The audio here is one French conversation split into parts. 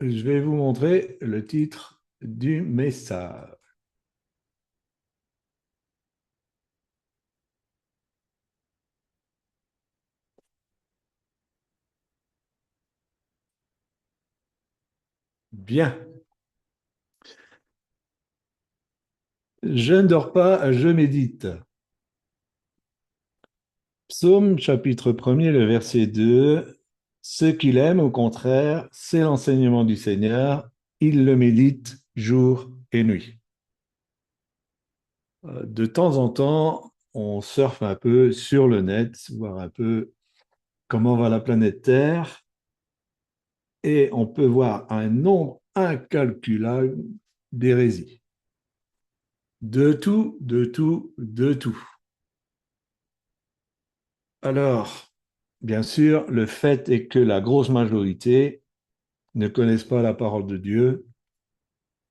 Je vais vous montrer le titre du message. Bien. Je ne dors pas, je médite. Psaume chapitre 1er, le verset 2. Ce qu'il aime, au contraire, c'est l'enseignement du Seigneur. Il le médite jour et nuit. De temps en temps, on surfe un peu sur le net, voir un peu comment va la planète Terre, et on peut voir un nombre incalculable d'hérésies. De tout, de tout, de tout. Alors, bien sûr, le fait est que la grosse majorité ne connaissent pas la parole de Dieu,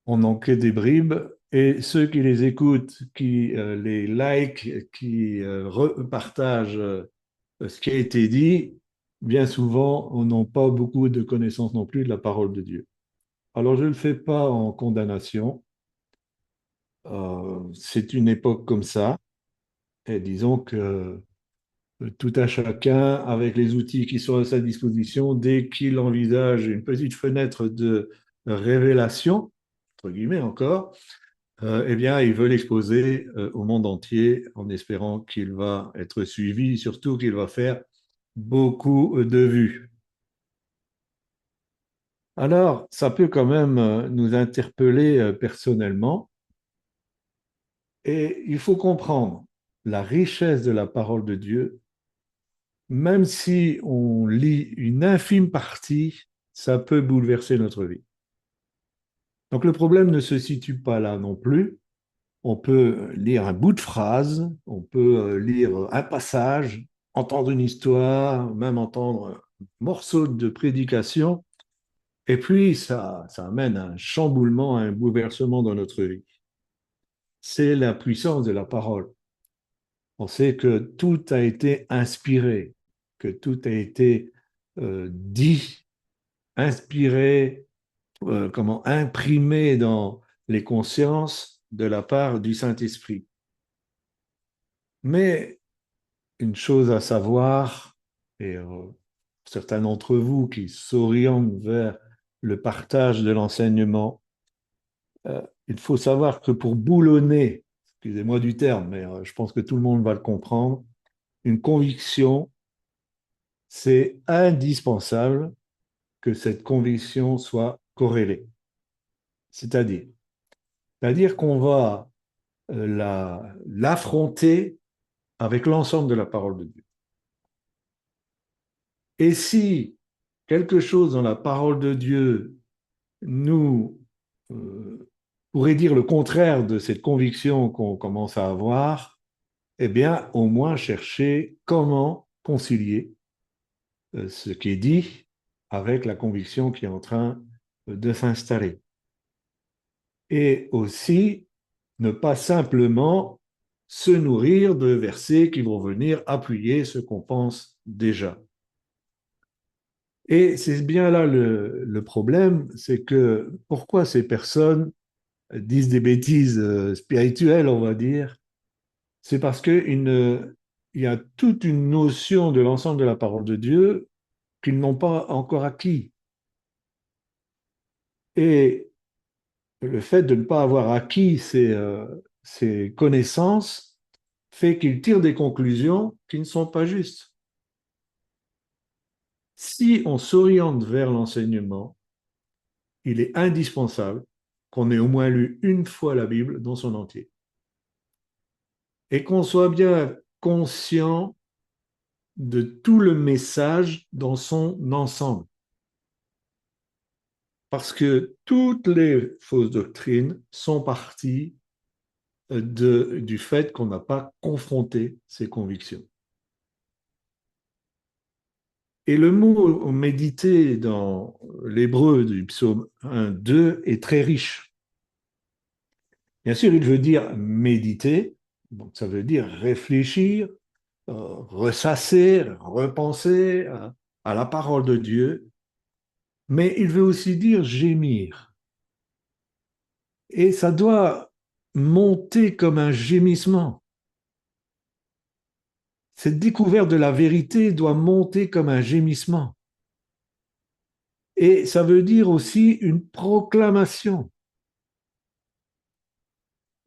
on n'en que des bribes, et ceux qui les écoutent, qui les like, qui partagent ce qui a été dit, bien souvent, on n'a pas beaucoup de connaissances non plus de la parole de Dieu. Alors, je ne le fais pas en condamnation, c'est une époque comme ça, et disons que tout à chacun, avec les outils qui sont à sa disposition, dès qu'il envisage une petite fenêtre de révélation, entre guillemets encore, eh bien, il veut l'exposer au monde entier en espérant qu'il va être suivi, surtout qu'il va faire beaucoup de vues. Alors, ça peut quand même nous interpeller personnellement et il faut comprendre la richesse de la parole de Dieu. Même si on lit une infime partie, ça peut bouleverser notre vie. Donc le problème ne se situe pas là non plus. On peut lire un bout de phrase, on peut lire un passage, entendre une histoire, même entendre un morceau de prédication, et puis ça amène un chamboulement, un bouleversement dans notre vie. C'est la puissance de la parole. On sait que tout a été inspiré, que tout a été dit, inspiré, comment imprimé dans les consciences de la part du Saint-Esprit. Mais une chose à savoir, et certains d'entre vous qui s'orientent vers le partage de l'enseignement, il faut savoir que pour boulonner, excusez-moi du terme, mais je pense que tout le monde va le comprendre, une conviction, c'est indispensable que cette conviction soit corrélée. C'est-à-dire, c'est-à-dire qu'on va l'affronter avec l'ensemble de la parole de Dieu. Et si quelque chose dans la parole de Dieu nous pourrait dire le contraire de cette conviction qu'on commence à avoir, eh bien, au moins chercher comment concilier ce qui est dit avec la conviction qui est en train de s'installer. Et aussi, ne pas simplement se nourrir de versets qui vont venir appuyer ce qu'on pense déjà. Et c'est bien là le problème, c'est que pourquoi ces personnes disent des bêtises spirituelles, on va dire, c'est parce qu'il y a toute une notion de l'ensemble de la parole de Dieu qu'ils n'ont pas encore acquis. Et le fait de ne pas avoir acquis ces connaissances fait qu'ils tirent des conclusions qui ne sont pas justes. Si on s'oriente vers l'enseignement, il est indispensable qu'on ait au moins lu une fois la Bible dans son entier et qu'on soit bien conscient de tout le message dans son ensemble. Parce que toutes les fausses doctrines sont parties du fait qu'on n'a pas confronté ses convictions. Et le mot méditer dans l'hébreu du psaume 1, 2 est très riche. Bien sûr, il veut dire méditer, donc ça veut dire réfléchir, ressasser, repenser à la parole de Dieu, mais il veut aussi dire gémir. Et ça doit monter comme un gémissement. Cette découverte de la vérité doit monter comme un gémissement. Et ça veut dire aussi une proclamation.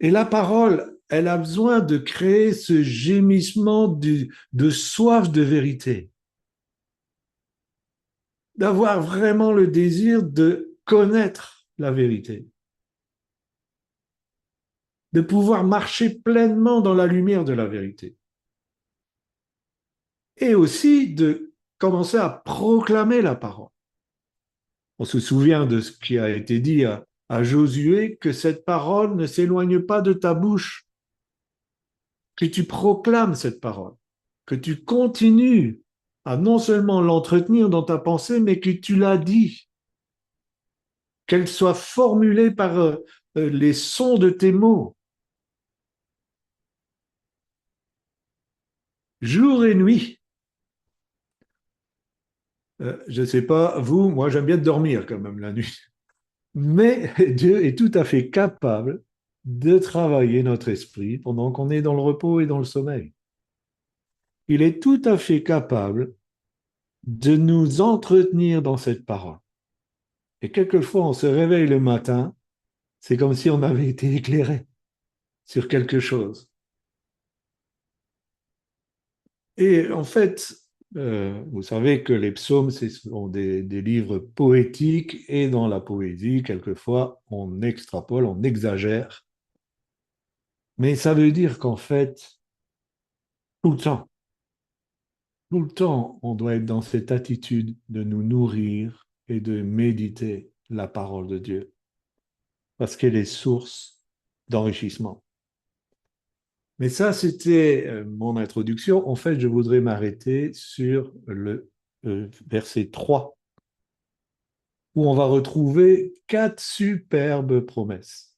Et la parole, elle a besoin de créer ce gémissement de soif de vérité, d'avoir vraiment le désir de connaître la vérité, de pouvoir marcher pleinement dans la lumière de la vérité, et aussi de commencer à proclamer la parole. On se souvient de ce qui a été dit à Josué, que cette parole ne s'éloigne pas de ta bouche, que tu proclames cette parole, que tu continues à non seulement l'entretenir dans ta pensée, mais que tu l'as dit, qu'elle soit formulée par les sons de tes mots, jour et nuit. Je ne sais pas, vous, moi j'aime bien dormir quand même la nuit. Mais Dieu est tout à fait capable de travailler notre esprit pendant qu'on est dans le repos et dans le sommeil. Il est tout à fait capable de nous entretenir dans cette parole. Et quelquefois, on se réveille le matin, c'est comme si on avait été éclairé sur quelque chose. Et en fait, vous savez que les psaumes, ce sont des livres poétiques, et dans la poésie, quelquefois, on extrapole, on exagère. Mais ça veut dire qu'en fait, tout le temps, tout le temps, on doit être dans cette attitude de nous nourrir et de méditer la parole de Dieu, parce qu'elle est source d'enrichissement. Mais ça, c'était mon introduction. En fait, je voudrais m'arrêter sur le verset 3, où on va retrouver 4 superbes promesses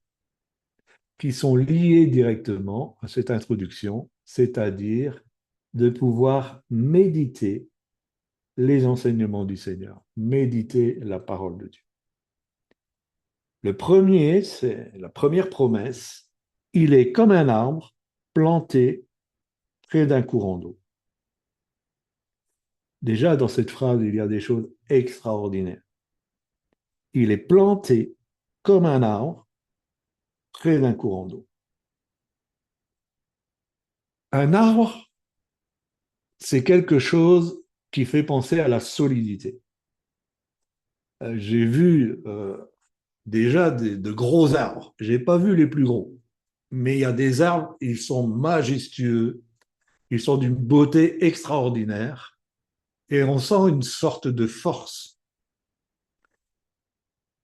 qui sont liées directement à cette introduction, c'est-à-dire de pouvoir méditer les enseignements du Seigneur, méditer la parole de Dieu. Le premier, c'est la première promesse, il est comme un arbre planté près d'un courant d'eau. Déjà, dans cette phrase, il y a des choses extraordinaires. Il est planté comme un arbre près d'un courant d'eau. Un arbre, c'est quelque chose qui fait penser à la solidité. J'ai vu déjà de gros arbres. Je n'ai pas vu les plus gros. Mais il y a des arbres, ils sont majestueux, ils sont d'une beauté extraordinaire, et on sent une sorte de force.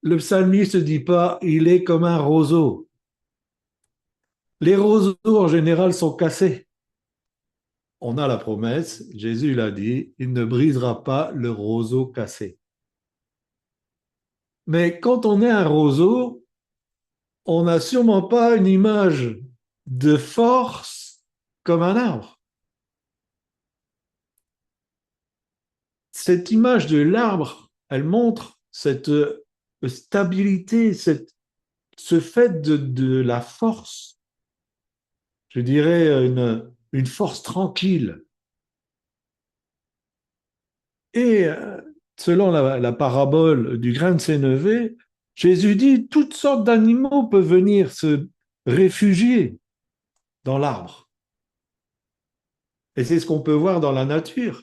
Le psalmiste ne dit pas, il est comme un roseau. Les roseaux, en général, sont cassés. On a la promesse, Jésus l'a dit, il ne brisera pas le roseau cassé. Mais quand on est un roseau, on n'a sûrement pas une image de force comme un arbre. Cette image de l'arbre, elle montre cette stabilité, ce fait de la force, je dirais une force tranquille. Et selon la parabole du grain de sénévé, Jésus dit toutes sortes d'animaux peuvent venir se réfugier dans l'arbre. Et c'est ce qu'on peut voir dans la nature.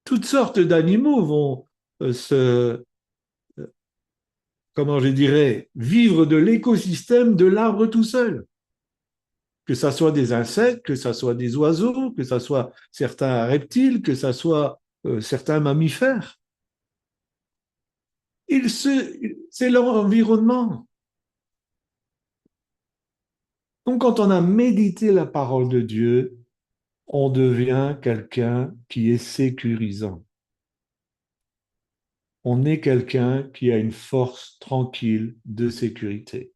Toutes sortes d'animaux vont comment je dirais, vivre de l'écosystème de l'arbre tout seul. Que ce soit des insectes, que ce soit des oiseaux, que ce soit certains reptiles, que ce soit certains mammifères. C'est leur environnement. Donc, quand on a médité la parole de Dieu, on devient quelqu'un qui est sécurisant. On est quelqu'un qui a une force tranquille de sécurité.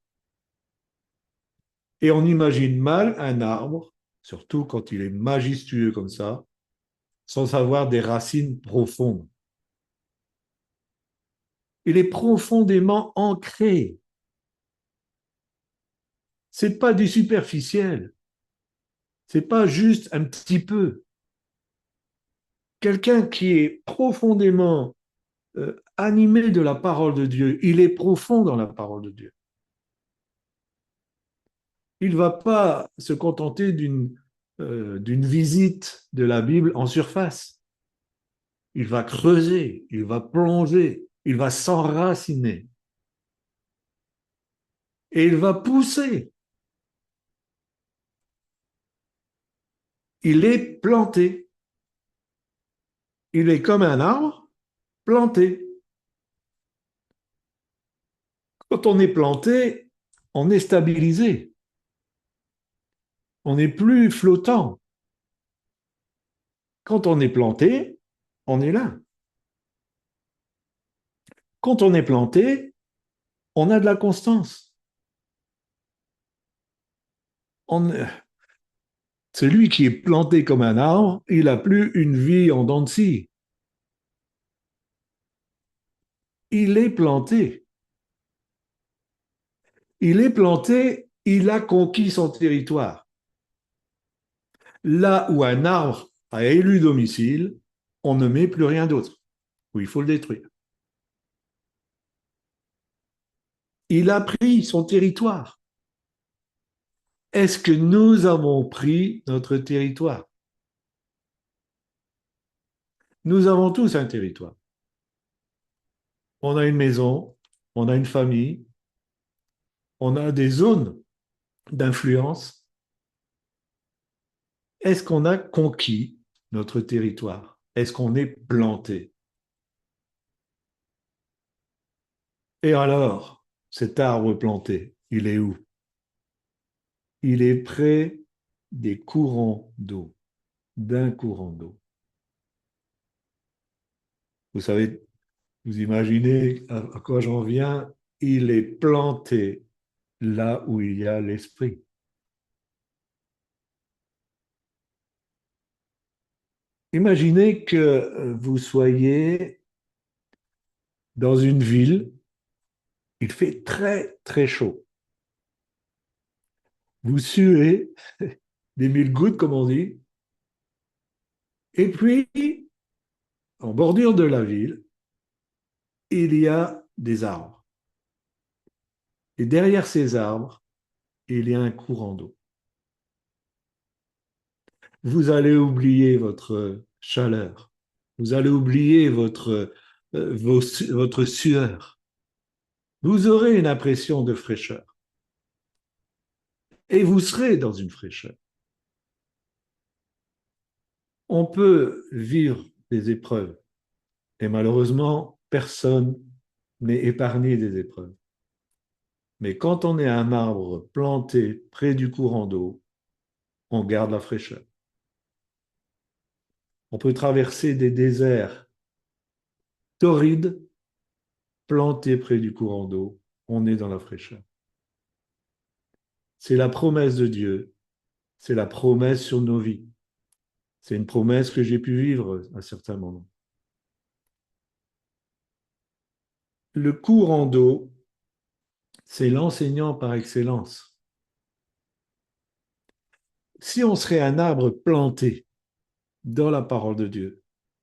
Et on imagine mal un arbre, surtout quand il est majestueux comme ça, sans avoir des racines profondes. Il est profondément ancré. C'est pas du superficiel. C'est pas juste un petit peu. Quelqu'un qui est profondément animé de la parole de Dieu, il est profond dans la parole de Dieu. Il ne va pas se contenter d'une visite de la Bible en surface. Il va creuser, il va plonger, il va s'enraciner et il va pousser. Il est planté. Il est comme un arbre planté. Quand on est planté, on est stabilisé. On n'est plus flottant. Quand on est planté, on est là. Quand on est planté, on a de la constance. On, celui qui est planté comme un arbre, il n'a plus une vie en dents de scie. Il est planté. Il est planté, il a conquis son territoire. Là où un arbre a élu domicile, on ne met plus rien d'autre, ou il faut le détruire. Il a pris son territoire. Est-ce que nous avons pris notre territoire? Nous avons tous un territoire. On a une maison, on a une famille, on a des zones d'influence. Est-ce qu'on a conquis notre territoire? Est-ce qu'on est planté? Et alors, cet arbre planté, il est où? Il est près des courants d'eau, d'un courant d'eau. Vous savez, vous imaginez à quoi j'en viens? Il est planté là où il y a l'esprit. Imaginez que vous soyez dans une ville, il fait très très chaud. Vous suez des mille gouttes, comme on dit, et puis, en bordure de la ville, il y a des arbres. Et derrière ces arbres, il y a un courant d'eau. Vous allez oublier votre chaleur. Vous allez oublier votre sueur. Vous aurez une impression de fraîcheur. Et vous serez dans une fraîcheur. On peut vivre des épreuves. Et malheureusement, personne n'est épargné des épreuves. Mais quand on est un arbre planté près du courant d'eau, on garde la fraîcheur. On peut traverser des déserts torrides, plantés près du courant d'eau, on est dans la fraîcheur. C'est la promesse de Dieu, c'est la promesse sur nos vies. C'est une promesse que j'ai pu vivre à certains moments. Le courant d'eau, c'est l'enseignant par excellence. Si on serait un arbre planté dans la parole de Dieu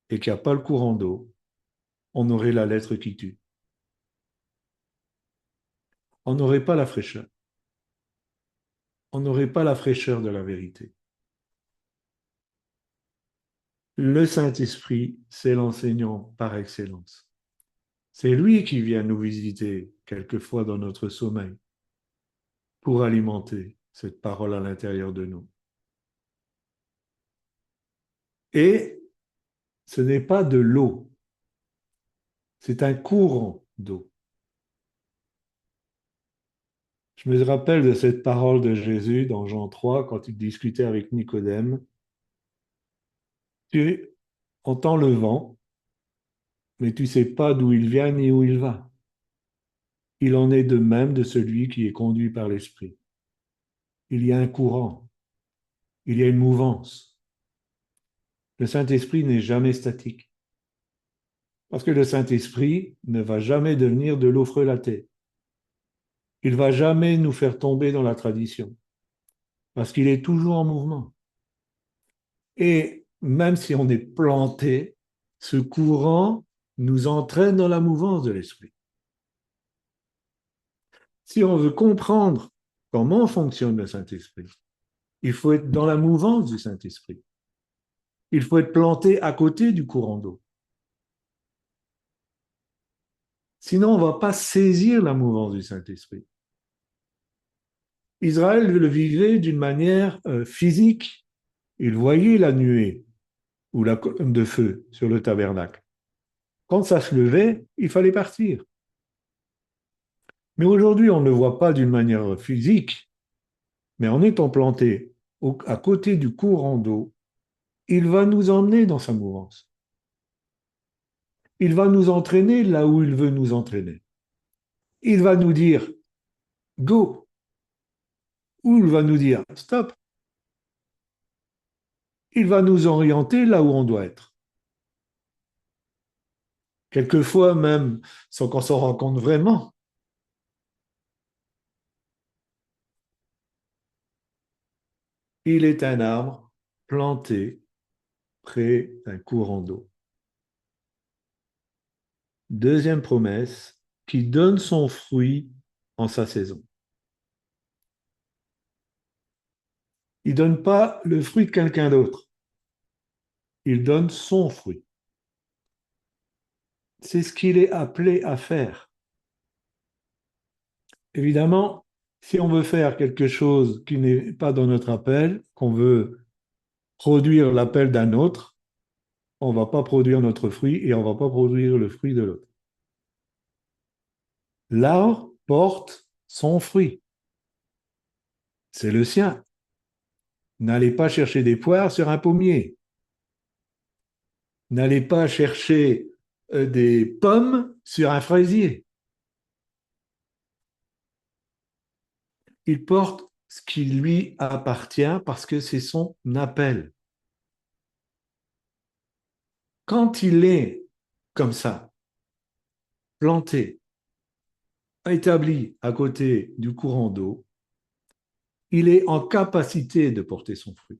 et qu'il n'y a pas le courant d'eau, on aurait la lettre qui tue. On n'aurait pas la fraîcheur. On n'aurait pas la fraîcheur de la vérité. Le Saint-Esprit, c'est l'enseignant par excellence. C'est lui qui vient nous visiter quelquefois dans notre sommeil pour alimenter cette parole à l'intérieur de nous. Et ce n'est pas de l'eau, c'est un courant d'eau. Je me rappelle de cette parole de Jésus dans Jean 3 quand il discutait avec Nicodème. Tu entends le vent, mais tu ne sais pas d'où il vient ni où il va. Il en est de même de celui qui est conduit par l'Esprit. Il y a un courant, il y a une mouvance. Le Saint-Esprit n'est jamais statique. Parce que le Saint-Esprit ne va jamais devenir de l'eau frelatée. Il ne va jamais nous faire tomber dans la tradition. Parce qu'il est toujours en mouvement. Et même si on est planté, ce courant nous entraîne dans la mouvance de l'esprit. Si on veut comprendre comment fonctionne le Saint-Esprit, il faut être dans la mouvance du Saint-Esprit. Il faut être planté à côté du courant d'eau. Sinon, on ne va pas saisir la mouvance du Saint-Esprit. Israël le vivait d'une manière physique. Il voyait la nuée ou la colonne de feu sur le tabernacle. Quand ça se levait, il fallait partir. Mais aujourd'hui, on ne le voit pas d'une manière physique, mais en étant planté à côté du courant d'eau, il va nous emmener dans sa mouvance. Il va nous entraîner là où il veut nous entraîner. Il va nous dire go, ou il va nous dire stop. Il va nous orienter là où on doit être. Quelquefois même sans qu'on s'en rende compte vraiment. Il est un arbre planté près d'un courant d'eau. Deuxième promesse, qui donne son fruit en sa saison. Il ne donne pas le fruit de quelqu'un d'autre. Il donne son fruit. C'est ce qu'il est appelé à faire. Évidemment, si on veut faire quelque chose qui n'est pas dans notre appel, qu'on veut produire l'appel d'un autre, on ne va pas produire notre fruit et on ne va pas produire le fruit de l'autre. L'arbre porte son fruit. C'est le sien. N'allez pas chercher des poires sur un pommier. N'allez pas chercher des pommes sur un fraisier. Il porte ce qui lui appartient parce que c'est son appel. Quand il est comme ça, planté, établi à côté du courant d'eau, il est en capacité de porter son fruit.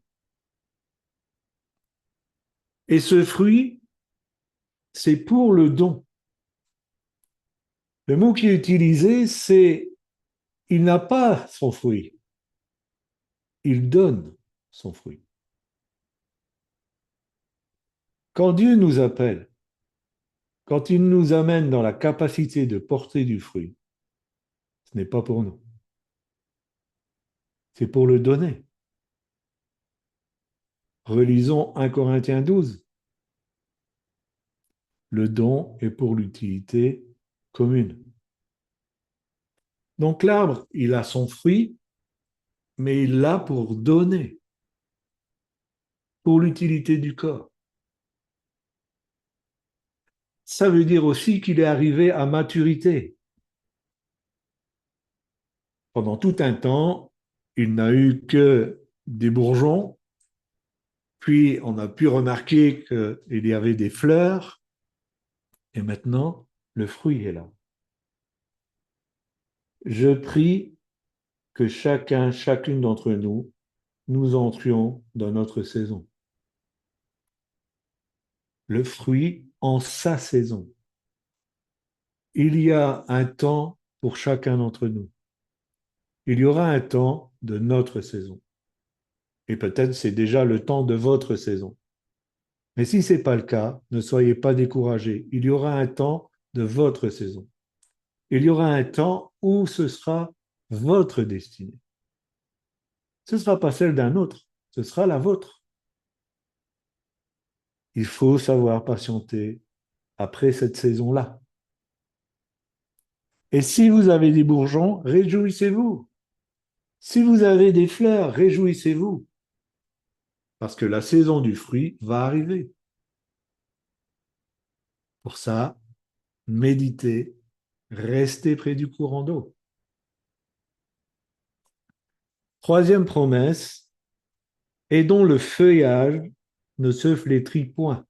Et ce fruit, c'est pour le don. Le mot qui est utilisé, c'est il n'a pas son fruit, il donne son fruit. Quand Dieu nous appelle, quand il nous amène dans la capacité de porter du fruit, ce n'est pas pour nous, c'est pour le donner. Relisons 1 Corinthiens 12. Le don est pour l'utilité commune. Donc l'arbre, il a son fruit, mais il l'a pour donner, pour l'utilité du corps. Ça veut dire aussi qu'il est arrivé à maturité. Pendant tout un temps, il n'a eu que des bourgeons, puis on a pu remarquer qu'il y avait des fleurs, et maintenant, le fruit est là. Je prie que chacune d'entre nous, nous entrions dans notre saison. Le fruit en sa saison. Il y a un temps pour chacun d'entre nous. Il y aura un temps de notre saison. Et peut-être c'est déjà le temps de votre saison. Mais si ce n'est pas le cas, ne soyez pas découragés. Il y aura un temps de votre saison. Il y aura un temps où ce sera votre destinée. Ce ne sera pas celle d'un autre, ce sera la vôtre. Il faut savoir patienter après cette saison-là. Et si vous avez des bourgeons, réjouissez-vous. Si vous avez des fleurs, réjouissez-vous. Parce que la saison du fruit va arriver. Pour ça, méditez, restez près du courant d'eau. Troisième promesse, et dont le feuillage ne se flétrit point.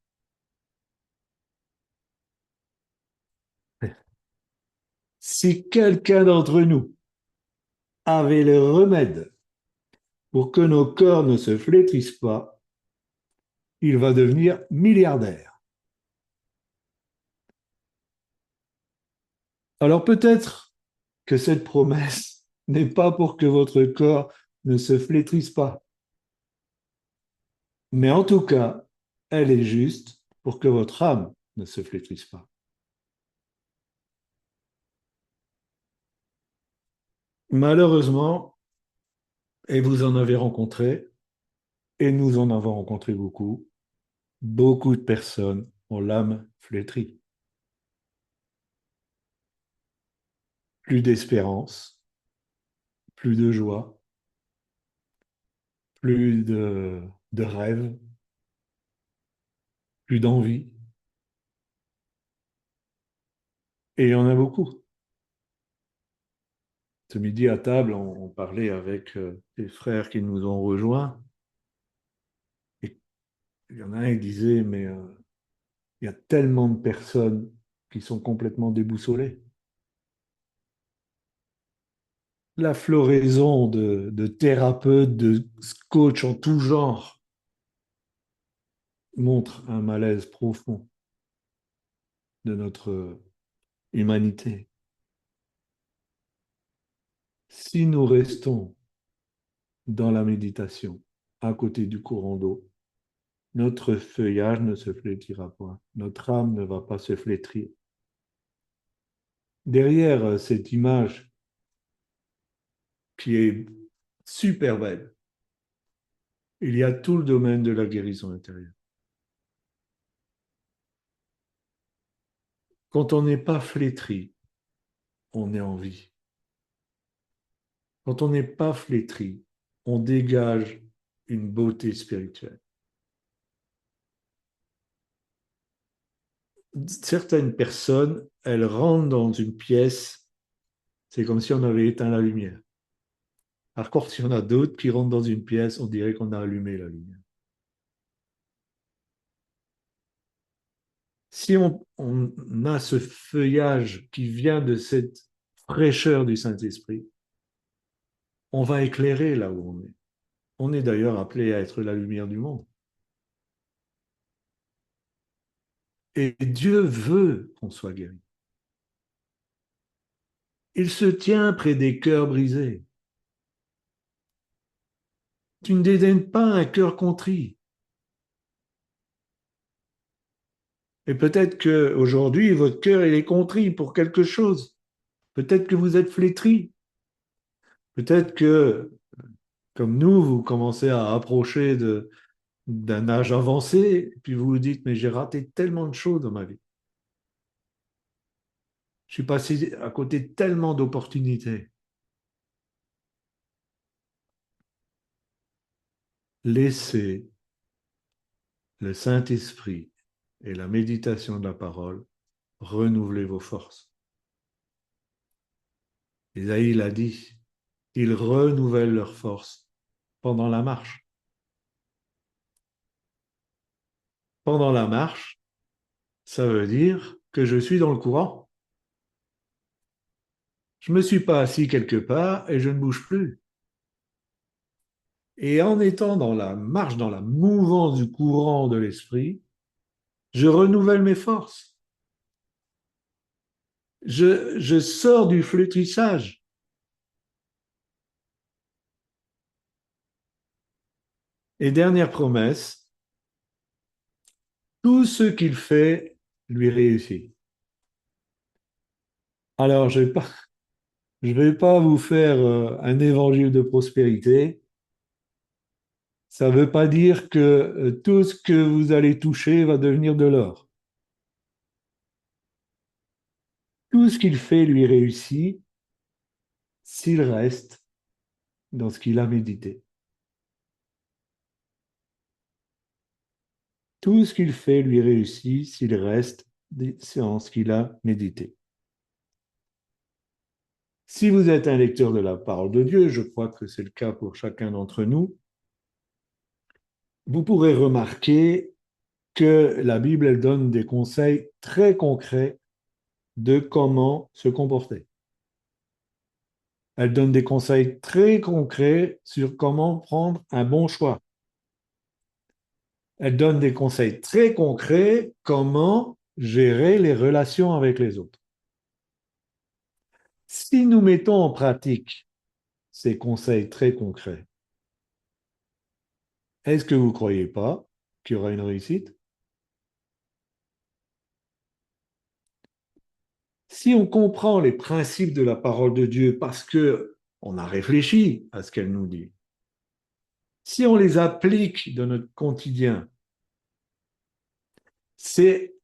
Si quelqu'un d'entre nous avait le remède pour que nos corps ne se flétrissent pas, il va devenir milliardaire. Alors peut-être que cette promesse n'est pas pour que votre corps ne se flétrisse pas, mais en tout cas, elle est juste pour que votre âme ne se flétrisse pas. Malheureusement, et vous en avez rencontré, et nous en avons rencontré beaucoup, beaucoup de personnes ont l'âme flétrie. Plus d'espérance, plus de joie, plus de rêve, plus d'envie. Et il y en a beaucoup. Ce midi à table, on parlait avec des frères qui nous ont rejoints. Et il y en a un qui disait, mais il y a tellement de personnes qui sont complètement déboussolées. La floraison de thérapeutes, de coachs en tout genre montre un malaise profond de notre humanité. Si nous restons dans la méditation, à côté du courant d'eau, notre feuillage ne se flétrira point, notre âme ne va pas se flétrir. Derrière cette image qui est super belle, il y a tout le domaine de la guérison intérieure. Quand on n'est pas flétri, on est en vie. Quand on n'est pas flétri, on dégage une beauté spirituelle. Certaines personnes, elles rentrent dans une pièce, c'est comme si on avait éteint la lumière. Par contre, s'il y en a d'autres qui rentrent dans une pièce, on dirait qu'on a allumé la lumière. Si on a ce feuillage qui vient de cette fraîcheur du Saint-Esprit, on va éclairer là où on est. On est d'ailleurs appelé à être la lumière du monde. Et Dieu veut qu'on soit guéri. Il se tient près des cœurs brisés. Tu ne dédaignes pas un cœur contrit. Et peut-être qu'aujourd'hui, votre cœur, il est contrit pour quelque chose. Peut-être que vous êtes flétri. Peut-être que, comme nous, vous commencez à approcher d'un âge avancé, puis vous vous dites, mais j'ai raté tellement de choses dans ma vie. Je suis passé à côté de tellement d'opportunités. Laissez le Saint-Esprit et la méditation de la parole renouveler vos forces. Isaïe l'a dit, ils renouvellent leurs forces pendant la marche. Pendant la marche, ça veut dire que je suis dans le courant. Je ne me suis pas assis quelque part et je ne bouge plus. Et en étant dans la marche, dans la mouvance du courant de l'esprit, je renouvelle mes forces. Je sors du flétrissage. Et dernière promesse, tout ce qu'il fait lui réussit. Alors, je vais pas vous faire un évangile de prospérité. Ça ne veut pas dire que tout ce que vous allez toucher va devenir de l'or. Tout ce qu'il fait lui réussit s'il reste dans ce qu'il a médité. Tout ce qu'il fait lui réussit s'il reste dans ce qu'il a médité. Si vous êtes un lecteur de la parole de Dieu, je crois que c'est le cas pour chacun d'entre nous, vous pourrez remarquer que la Bible, elle donne des conseils très concrets de comment se comporter. Elle donne des conseils très concrets sur comment prendre un bon choix. Elle donne des conseils très concrets comment gérer les relations avec les autres. Si nous mettons en pratique ces conseils très concrets, est-ce que vous ne croyez pas qu'il y aura une réussite? Si on comprend les principes de la parole de Dieu parce que on a réfléchi à ce qu'elle nous dit, si on les applique dans notre quotidien, c'est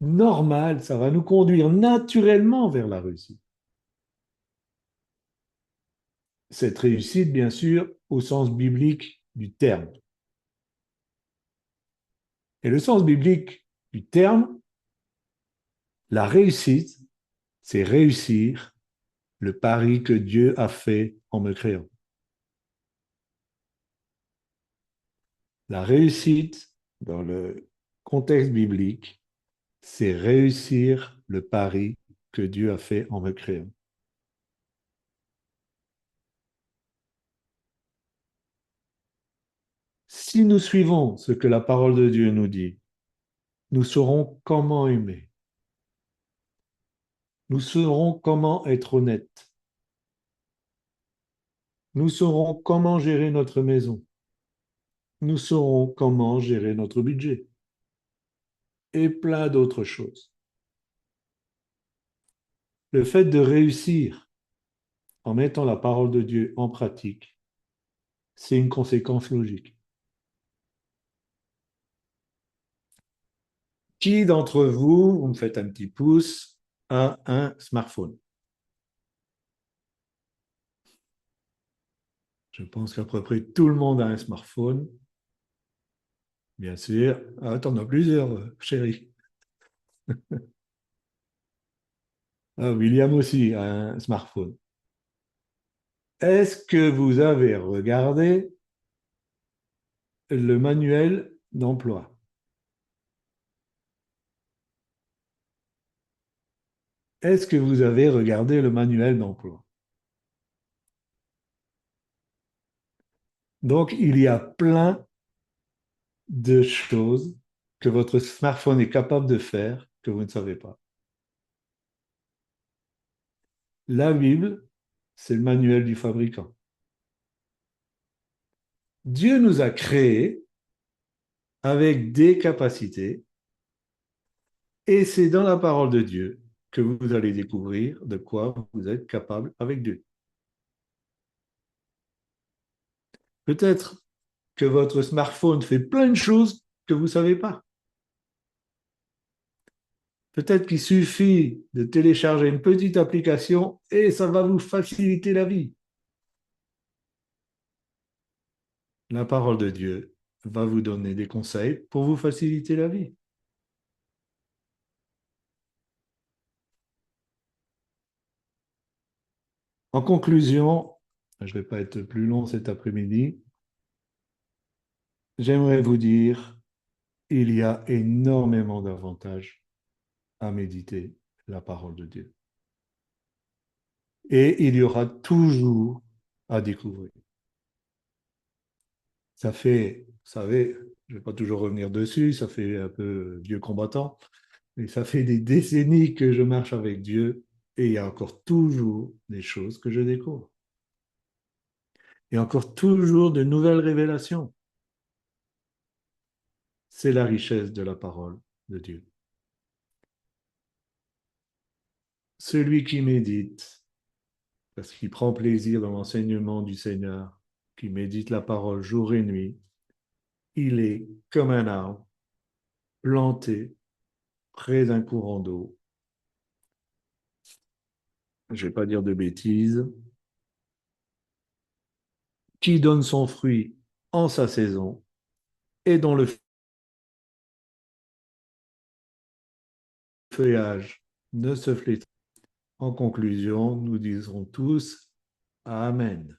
normal, ça va nous conduire naturellement vers la réussite. Cette réussite, bien sûr, au sens biblique du terme. Et le sens biblique du terme, la réussite, c'est réussir le pari que Dieu a fait en me créant. La réussite, dans le contexte biblique, c'est réussir le pari que Dieu a fait en me créant. Si nous suivons ce que la parole de Dieu nous dit, nous saurons comment aimer. Nous saurons comment être honnêtes. Nous saurons comment gérer notre maison. Nous saurons comment gérer notre budget. Et plein d'autres choses. Le fait de réussir en mettant la parole de Dieu en pratique, c'est une conséquence logique. Qui d'entre vous, vous me faites un petit pouce, a un smartphone? Je pense qu'à peu près tout le monde a un smartphone, bien sûr. Ah, t'en as plusieurs, chérie. Ah, William aussi a un smartphone. Est-ce que vous avez regardé le manuel d'emploi? Est-ce que vous avez regardé le manuel d'emploi? Donc, il y a plein de choses que votre smartphone est capable de faire que vous ne savez pas. La Bible, c'est le manuel du fabricant. Dieu nous a créés avec des capacités et c'est dans la parole de Dieu que vous allez découvrir de quoi vous êtes capable avec Dieu. Peut-être que votre smartphone fait plein de choses que vous ne savez pas. Peut-être qu'il suffit de télécharger une petite application et ça va vous faciliter la vie. La parole de Dieu va vous donner des conseils pour vous faciliter la vie. En conclusion, je ne vais pas être plus long cet après-midi, j'aimerais vous dire, il y a énormément d'avantages à méditer la parole de Dieu. Et il y aura toujours à découvrir. Ça fait, vous savez, je ne vais pas toujours revenir dessus, ça fait un peu vieux combattant, mais ça fait des décennies que je marche avec Dieu et il y a encore toujours des choses que je découvre. Il y a encore toujours de nouvelles révélations. C'est la richesse de la parole de Dieu. Celui qui médite, parce qu'il prend plaisir dans l'enseignement du Seigneur, qui médite la parole jour et nuit, il est comme un arbre planté près d'un courant d'eau. Je ne vais pas dire de bêtises, qui donne son fruit en sa saison et dont le feuillage ne se flétrit. En conclusion, nous disons tous Amen.